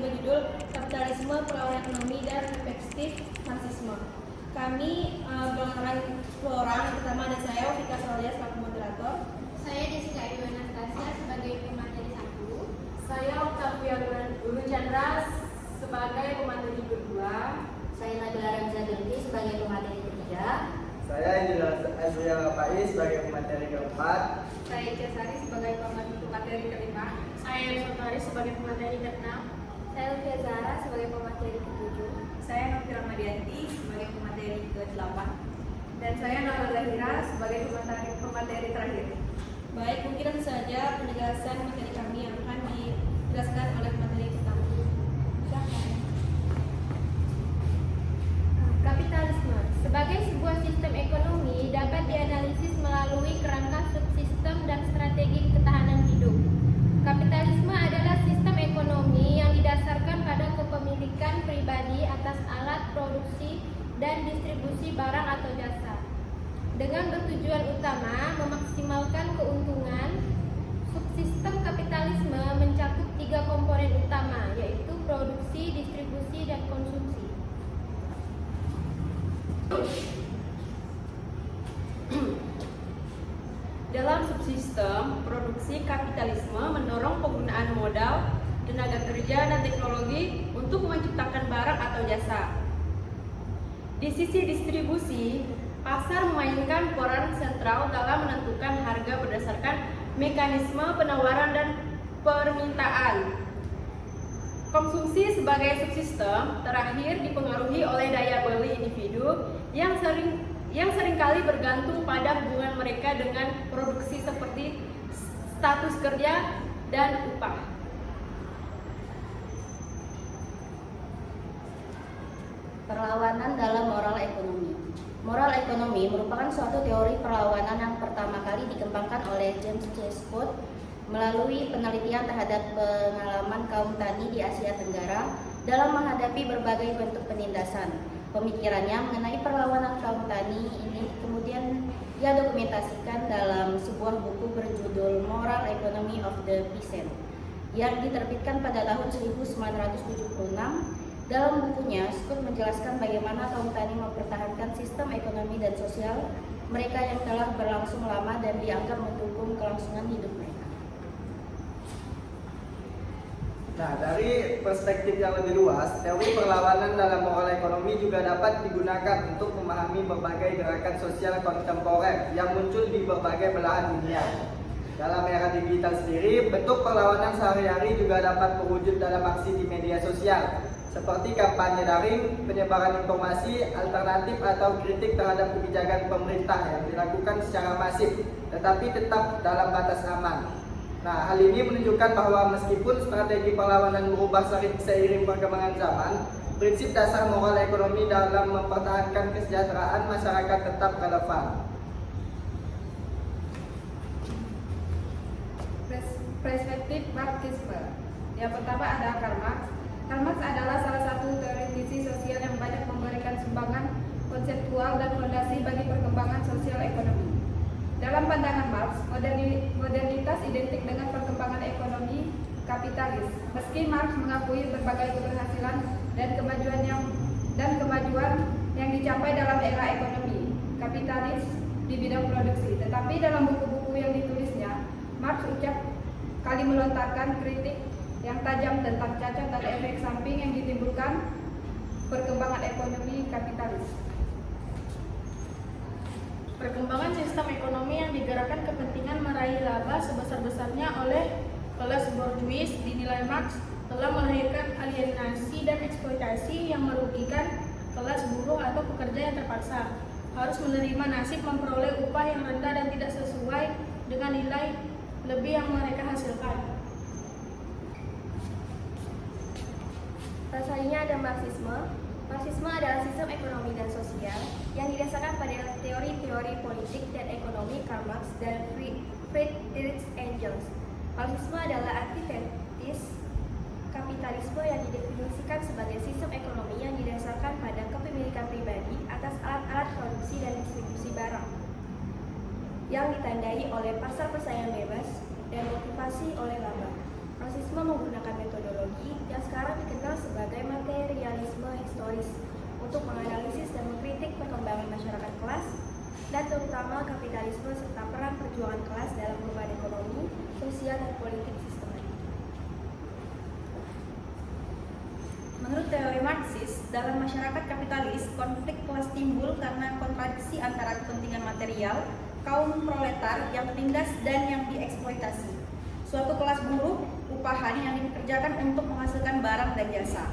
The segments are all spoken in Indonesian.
berjudul Kapitalisme, Perlawanan Ekonomi, dan Perspektif Marxisme. Kami berorang, pertama ada saya, Vika Solia selaku moderator. Saya Jessica Ayu Anastasia sebagai pemateri 1. Saya Octavia Guru Chandra sebagai pemateri kedua. Saya Nabila Ramzadunti sebagai pemateri ketiga. Saya Azria Faiz sebagai pemateri keempat. Saya Cesari sebagai pemateri kelima. Saya Sotari sebagai pemateri keenam. Saya Lufia Zahra sebagai pemateri ketujuh. Saya Novira Madianti sebagai pemateri ke-8. Dan saya Nabila Zahira sebagai pemateri terakhir. Baik, mungkin langsung saja penjelasan materi kami yang akan dijelaskan oleh pemateri pertama. Silakan. Kapitalisme sebagai sebuah sistem ekonomi dapat dianalisis melalui kerangka subsistem dan strategi ketahanan hidup. Kapitalisme adalah sistem ekonomi yang didasarkan pada kepemilikan pribadi atas alat produksi dan distribusi barang atau jasa. Dengan bertujuan utama memaksimalkan keuntungan, subsistem kapitalisme mencakup 3 komponen utama, yaitu produksi, distribusi, dan konsumsi. Dalam subsistem produksi, kapitalisme mendorong penggunaan modal, tenaga kerja, dan teknologi untuk menciptakan barang atau jasa. Di sisi distribusi, pasar memainkan peran sentral dalam menentukan harga berdasarkan mekanisme penawaran dan permintaan. Konsumsi sebagai subsistem terakhir dipengaruhi oleh daya beli individu yang seringkali bergantung pada hubungan mereka dengan produksi seperti status kerja dan upah. Perlawanan dalam moral ekonomi. Moral ekonomi merupakan suatu teori perlawanan yang pertama kali dikembangkan oleh James C. Scott melalui penelitian terhadap pengalaman kaum tani di Asia Tenggara dalam menghadapi berbagai bentuk penindasan. Pemikirannya mengenai perlawanan kaum tani ini kemudian ia dokumentasikan dalam sebuah buku berjudul Moral Economy of the Peasant yang diterbitkan pada tahun 1976. Dalam bukunya, Scott menjelaskan bagaimana kaum tani mempertahankan sistem ekonomi dan sosial mereka yang telah berlangsung lama dan dianggap mendukung kelangsungan hidup mereka. Nah, dari perspektif yang lebih luas, teori perlawanan dalam moral ekonomi juga dapat digunakan untuk memahami berbagai gerakan sosial kontemporer yang muncul di berbagai belahan dunia. Dalam era digital sendiri, bentuk perlawanan sehari-hari juga dapat berwujud dalam aksi di media sosial, seperti kampanye daring, penyebaran informasi, alternatif atau kritik terhadap kebijakan pemerintah yang dilakukan secara masif, tetapi tetap dalam batas aman. Nah, hal ini menunjukkan bahwa meskipun strategi perlawanan berubah seiring perkembangan zaman, prinsip dasar moral ekonomi dalam mempertahankan kesejahteraan masyarakat tetap relevan. Perspektif Marxisme. Yang pertama ada Karl Marx. Karl Marx adalah salah satu teoretisi sosial yang banyak memberikan sumbangan konseptual dan fondasi bagi perkembangan sosial ekonomi. Dalam pandangan Marx, modernitas identik dengan perkembangan ekonomi kapitalis. Meski Marx mengakui berbagai keberhasilan dan kemajuan yang dicapai dalam era ekonomi kapitalis di bidang produksi, tetapi dalam buku-buku yang ditulisnya, Marx kali melontarkan kritik yang tajam tentang cacat dan efek samping yang ditimbulkan perkembangan ekonomi kapitalis. Perkembangan sistem ekonomi yang digerakkan kepentingan meraih laba sebesar-besarnya oleh kelas borjuis dinilai Marx telah melahirkan alienasi dan eksploitasi yang merugikan kelas buruh atau pekerja yang terpaksa harus menerima nasib memperoleh upah yang rendah dan tidak sesuai dengan nilai lebih yang mereka hasilkan. Selanjutnya ada Marxisme. Marxisme adalah sistem ekonomi dan sosial yang didasarkan pada teori-teori politik dan ekonomi Karl Marx dan Friedrich Engels. Marxisme adalah antitesis kapitalisme yang didefinisikan sebagai sistem ekonomi yang didasarkan pada kepemilikan pribadi atas alat-alat produksi dan distribusi barang, yang ditandai oleh pasar persaingan bebas dan motivasi oleh laba. Marxisme menggunakan metodologi yang sekarang dikenal teoris untuk menganalisis dan mengkritik perkembangan masyarakat kelas dan terutama kapitalisme serta peran perjuangan kelas dalam perubahan ekonomi, sosial, dan politik sistematik. Menurut teori Marxis, dalam masyarakat kapitalis, konflik kelas timbul karena kontradiksi antara kepentingan material, kaum proletar yang tertindas dan yang dieksploitasi. Suatu kelas buruh, upahan yang dikerjakan untuk menghasilkan barang dan jasa.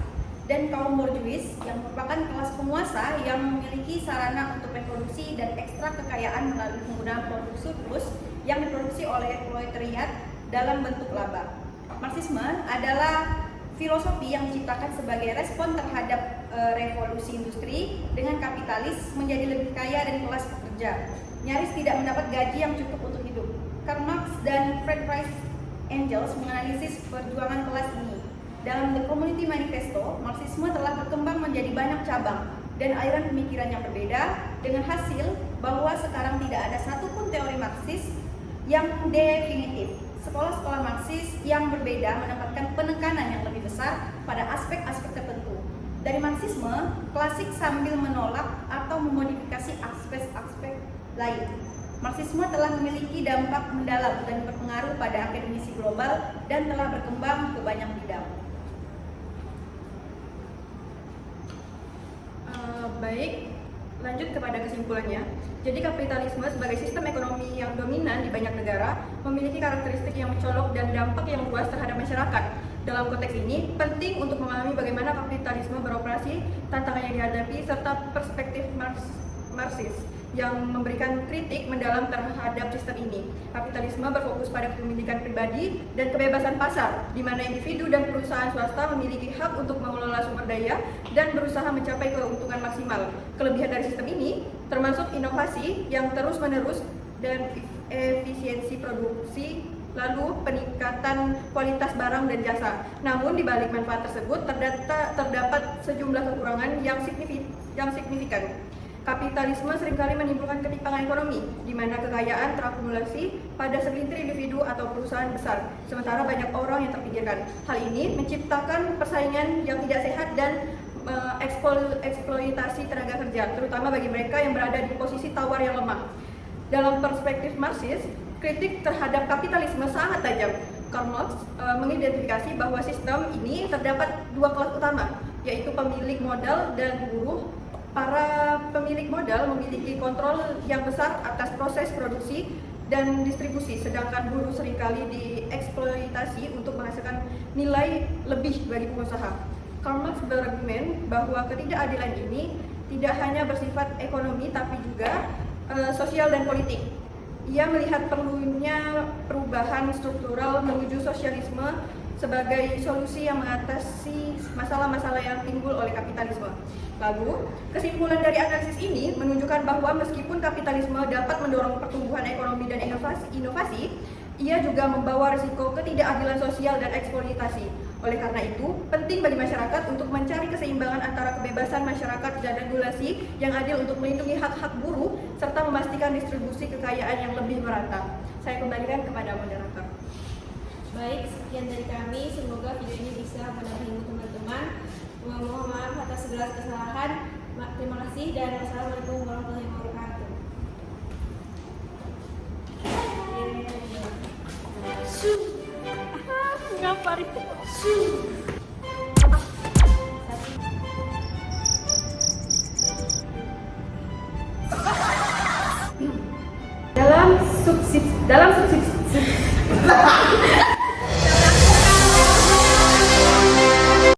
Dan kaum borjuis yang merupakan kelas penguasa yang memiliki sarana untuk reproduksi dan ekstra kekayaan melalui penggunaan produk surplus yang diproduksi oleh proletariat dalam bentuk laba. Marxisme adalah filosofi yang diciptakan sebagai respon terhadap revolusi industri dengan kapitalis menjadi lebih kaya dan kelas pekerja nyaris tidak mendapat gaji yang cukup untuk hidup. Karl Marx dan Friedrich Engels menganalisis perjuangan kelas ini. Dalam The Community Manifesto, Marxisme telah berkembang menjadi banyak cabang dan aliran pemikiran yang berbeda, dengan hasil bahwa sekarang tidak ada satupun teori Marxis yang definitif. Sekolah-sekolah Marxis yang berbeda menempatkan penekanan yang lebih besar pada aspek-aspek tertentu. Dari Marxisme klasik sambil menolak atau memodifikasi aspek-aspek lain. Marxisme telah memiliki dampak mendalam dan berpengaruh pada akademisi global dan telah berkembang ke banyak bidang. Baik, lanjut kepada kesimpulannya. Jadi kapitalisme sebagai sistem ekonomi yang dominan di banyak negara memiliki karakteristik yang mencolok dan dampak yang luas terhadap masyarakat. Dalam konteks ini, penting untuk memahami bagaimana kapitalisme beroperasi, tantangan yang dihadapi, serta perspektif Marxis yang memberikan kritik mendalam terhadap sistem ini. Kapitalisme berfokus pada kepemilikan pribadi dan kebebasan pasar, di mana individu dan perusahaan swasta memiliki hak untuk mengelola sumber daya dan berusaha mencapai keuntungan maksimal. Kelebihan dari sistem ini termasuk inovasi yang terus-menerus dan efisiensi produksi, lalu peningkatan kualitas barang dan jasa. Namun di balik manfaat tersebut terdapat sejumlah kekurangan yang signifikan. Kapitalisme seringkali menimbulkan ketimpangan ekonomi, di mana kekayaan terakumulasi pada segelintir individu atau perusahaan besar, sementara banyak orang yang terpinggirkan. Hal ini menciptakan persaingan yang tidak sehat dan eksploitasi tenaga kerja, terutama bagi mereka yang berada di posisi tawar yang lemah. Dalam perspektif Marxis, kritik terhadap kapitalisme sangat tajam. Karl Marx mengidentifikasi bahwa sistem ini terdapat dua kelas utama, yaitu pemilik modal dan buruh. Para pemilik modal memiliki kontrol yang besar atas proses produksi dan distribusi, sedangkan buruh seringkali dieksploitasi untuk menghasilkan nilai lebih bagi pengusaha. Karl Marx berargumen bahwa ketidakadilan ini tidak hanya bersifat ekonomi tapi juga sosial dan politik. Ia melihat perlunya perubahan struktural menuju sosialisme sebagai solusi yang mengatasi masalah-masalah yang timbul oleh kapitalisme. Lalu, kesimpulan dari analisis ini menunjukkan bahwa meskipun kapitalisme dapat mendorong pertumbuhan ekonomi dan inovasi, ia juga membawa risiko ketidakadilan sosial dan eksploitasi. Oleh karena itu, penting bagi masyarakat untuk mencari keseimbangan antara kebebasan masyarakat dan regulasi yang adil untuk melindungi hak-hak buruh serta memastikan distribusi kekayaan yang lebih merata. Saya kembalikan kepada moderator. Baik, sekian dari kami. Semoga video ini bisa mendampingi teman-teman. Mohon maaf atas segala kesalahan. Terima kasih dan wassalamualaikum warahmatullahi wabarakatuh. Dalam subsidi